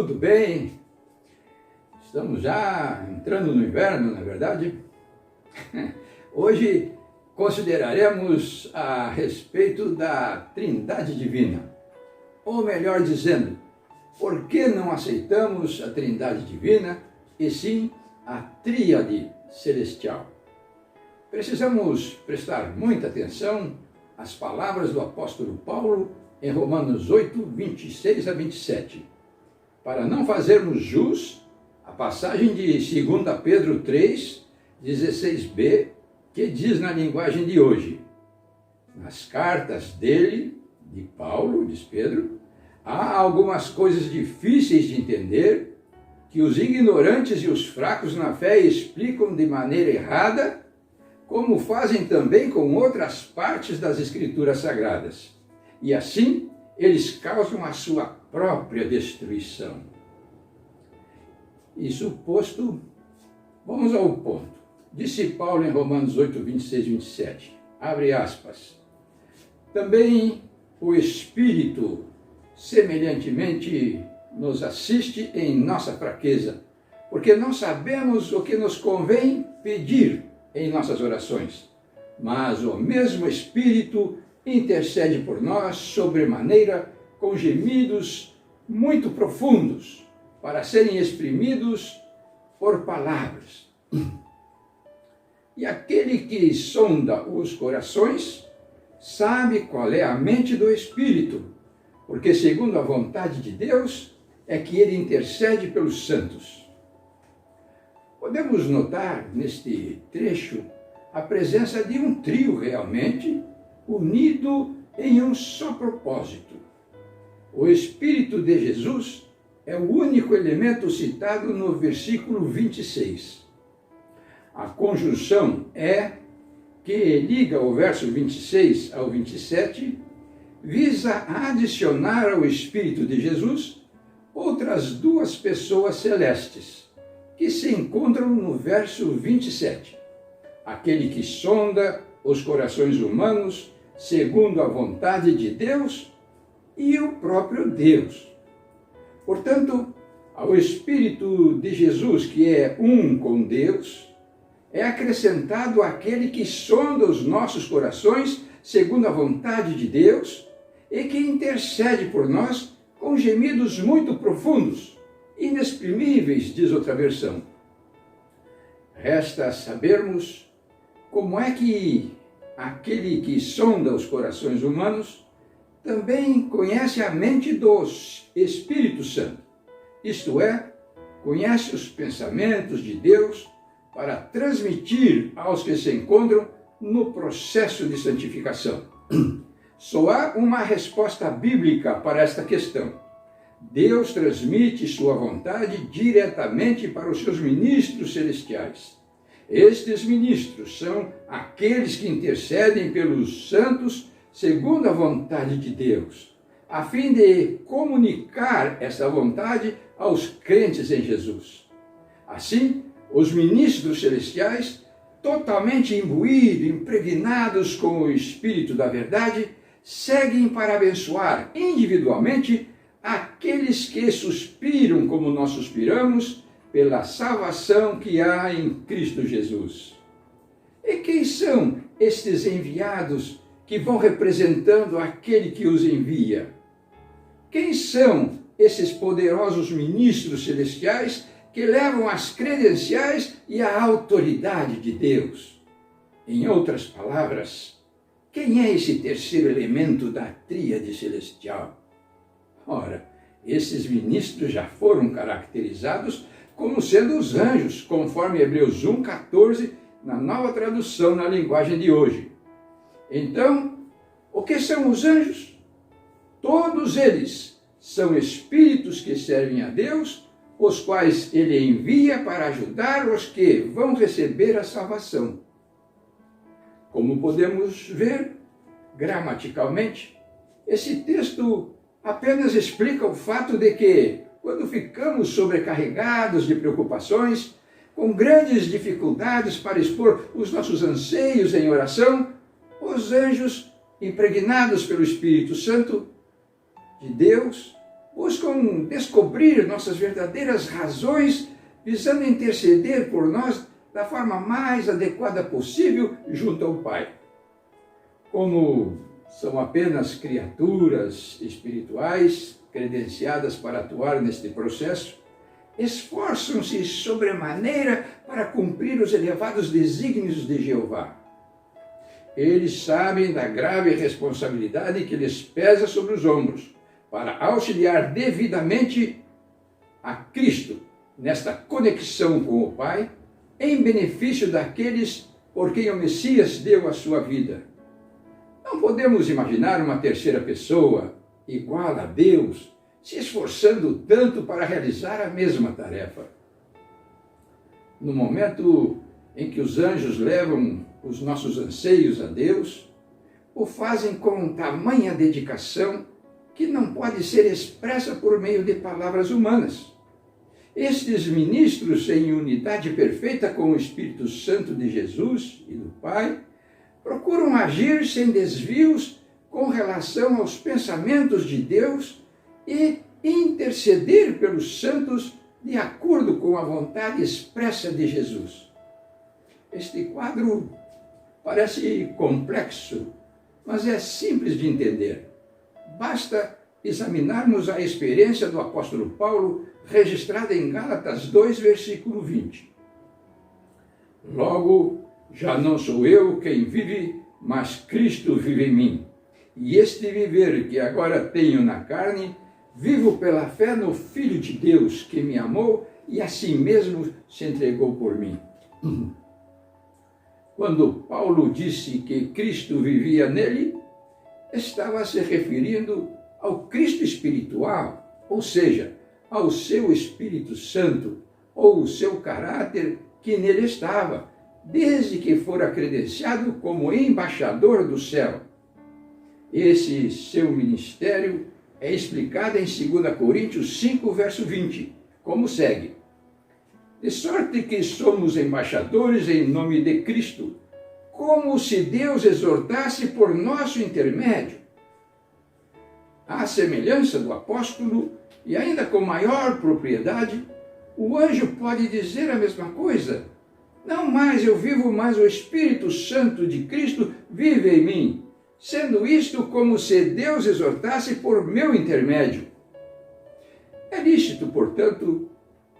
tudo bem? Estamos já entrando no inverno, na verdade. Hoje consideraremos a respeito da Trindade Divina. Ou melhor dizendo, por que não aceitamos a Trindade Divina e sim a Tríade Celestial? Precisamos prestar muita atenção às palavras do apóstolo Paulo em Romanos 8, 26 a 27, para não fazermos jus à passagem de 2 Pedro 3, 16b, que diz na linguagem de hoje: nas cartas dele, de Paulo, diz Pedro, há algumas coisas difíceis de entender, que os ignorantes e os fracos na fé explicam de maneira errada, como fazem também com outras partes das Escrituras Sagradas. E assim, eles causam a sua própria destruição. Isso posto, vamos ao ponto. Disse Paulo em Romanos 8, 26 e 27, abre aspas, também o Espírito semelhantemente nos assiste em nossa fraqueza, porque não sabemos o que nos convém pedir em nossas orações, mas o mesmo Espírito intercede por nós sobremaneira com gemidos muito profundos, para serem exprimidos por palavras. E aquele que sonda os corações sabe qual é a mente do Espírito, porque segundo a vontade de Deus é que ele intercede pelos santos. Podemos notar neste trecho a presença de um trio realmente unido em um só propósito. O Espírito de Jesus é o único elemento citado no versículo 26. A conjunção é que liga o verso 26 ao 27, visa adicionar ao Espírito de Jesus outras duas pessoas celestes, que se encontram no verso 27. Aquele que sonda os corações humanos segundo a vontade de Deus e o próprio Deus. Portanto, ao Espírito de Jesus, que é um com Deus, é acrescentado aquele que sonda os nossos corações segundo a vontade de Deus e que intercede por nós com gemidos muito profundos, inexprimíveis, diz outra versão. Resta sabermos como é que aquele que sonda os corações humanos também conhece a mente do Espírito Santo, isto é, conhece os pensamentos de Deus para transmitir aos que se encontram no processo de santificação. Só há uma resposta bíblica para esta questão. Deus transmite sua vontade diretamente para os seus ministros celestiais. Estes ministros são aqueles que intercedem pelos santos segundo a vontade de Deus, a fim de comunicar essa vontade aos crentes em Jesus. Assim, os ministros celestiais, totalmente imbuídos, impregnados com o Espírito da verdade, seguem para abençoar individualmente aqueles que suspiram como nós suspiramos pela salvação que há em Cristo Jesus. E quem são estes enviados que vão representando aquele que os envia? Quem são esses poderosos ministros celestiais que levam as credenciais e a autoridade de Deus? Em outras palavras, quem é esse terceiro elemento da tríade celestial? Ora, esses ministros já foram caracterizados como sendo os anjos, conforme Hebreus 1,14, na nova tradução na linguagem de hoje. Então, o que são os anjos? Todos eles são espíritos que servem a Deus, os quais ele envia para ajudar os que vão receber a salvação. Como podemos ver, gramaticalmente, esse texto apenas explica o fato de que, quando ficamos sobrecarregados de preocupações, com grandes dificuldades para expor os nossos anseios em oração, os anjos, impregnados pelo Espírito Santo de Deus, buscam descobrir nossas verdadeiras razões, visando interceder por nós da forma mais adequada possível junto ao Pai. Como são apenas criaturas espirituais credenciadas para atuar neste processo, esforçam-se sobremaneira para cumprir os elevados desígnios de Jeová. Eles sabem da grave responsabilidade que lhes pesa sobre os ombros, para auxiliar devidamente a Cristo nesta conexão com o Pai, em benefício daqueles por quem o Messias deu a sua vida. Não podemos imaginar uma terceira pessoa, igual a Deus, se esforçando tanto para realizar a mesma tarefa. No momento em que os anjos levam os nossos anseios a Deus, o fazem com tamanha dedicação que não pode ser expressa por meio de palavras humanas. Estes ministros, em unidade perfeita com o Espírito Santo de Jesus e do Pai, procuram agir sem desvios com relação aos pensamentos de Deus e interceder pelos santos de acordo com a vontade expressa de Jesus. Este quadro parece complexo, mas é simples de entender. Basta examinarmos a experiência do apóstolo Paulo registrada em Gálatas 2, versículo 20. Logo, já não sou eu quem vive, mas Cristo vive em mim. E este viver que agora tenho na carne, vivo pela fé no Filho de Deus, que me amou e a si mesmo se entregou por mim. Quando Paulo disse que Cristo vivia nele, estava se referindo ao Cristo espiritual, ou seja, ao seu Espírito Santo, ou o seu caráter que nele estava, desde que fora credenciado como embaixador do céu. Esse seu ministério é explicado em 2 Coríntios 5, verso 20, como segue: de sorte que somos embaixadores em nome de Cristo, como se Deus exortasse por nosso intermédio. À semelhança do apóstolo, e ainda com maior propriedade, o anjo pode dizer a mesma coisa. Não mais eu vivo, mas o Espírito Santo de Cristo vive em mim, sendo isto como se Deus exortasse por meu intermédio. É lícito, portanto,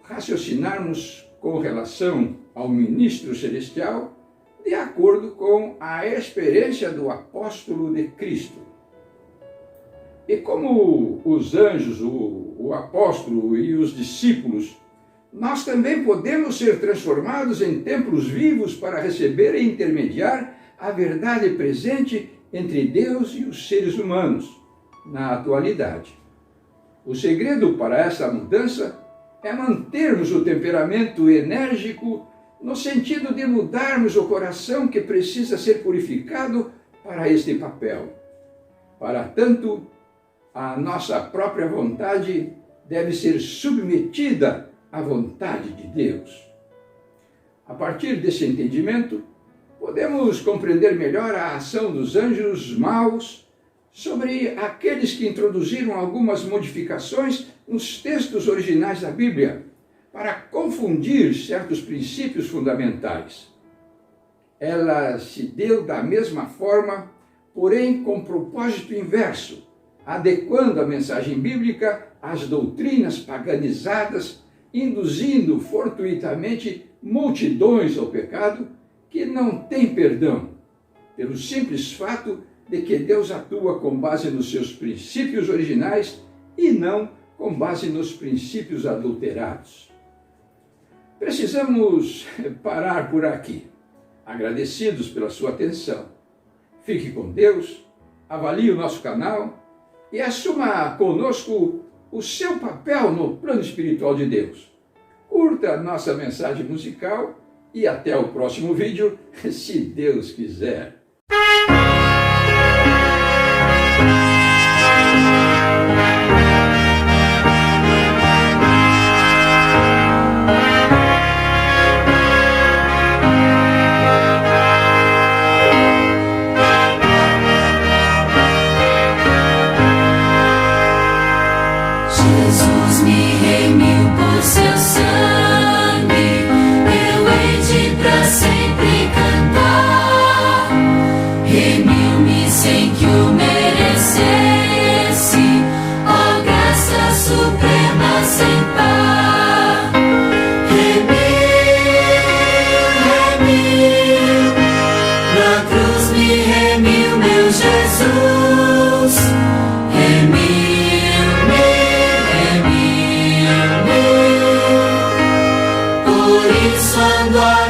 raciocinarmos com relação ao ministro celestial de acordo com a experiência do apóstolo de Cristo. E como os anjos, o apóstolo e os discípulos, nós também podemos ser transformados em templos vivos para receber e intermediar a verdade presente entre Deus e os seres humanos na atualidade. O segredo para essa mudança é mantermos o temperamento enérgico no sentido de mudarmos o coração que precisa ser purificado para este papel. Para tanto, a nossa própria vontade deve ser submetida à vontade de Deus. A partir desse entendimento, podemos compreender melhor a ação dos anjos maus sobre aqueles que introduziram algumas modificações nos textos originais da Bíblia para confundir certos princípios fundamentais. Ela se deu da mesma forma, porém com propósito inverso, adequando a mensagem bíblica às doutrinas paganizadas, induzindo fortuitamente multidões ao pecado que não tem perdão, pelo simples fato de que Deus atua com base nos seus princípios originais e não com base nos princípios adulterados. Precisamos parar por aqui, agradecidos pela sua atenção. Fique com Deus, avalie o nosso canal e assuma conosco o seu papel no plano espiritual de Deus. Curta a nossa mensagem musical e até o próximo vídeo, se Deus quiser. Se abençoando a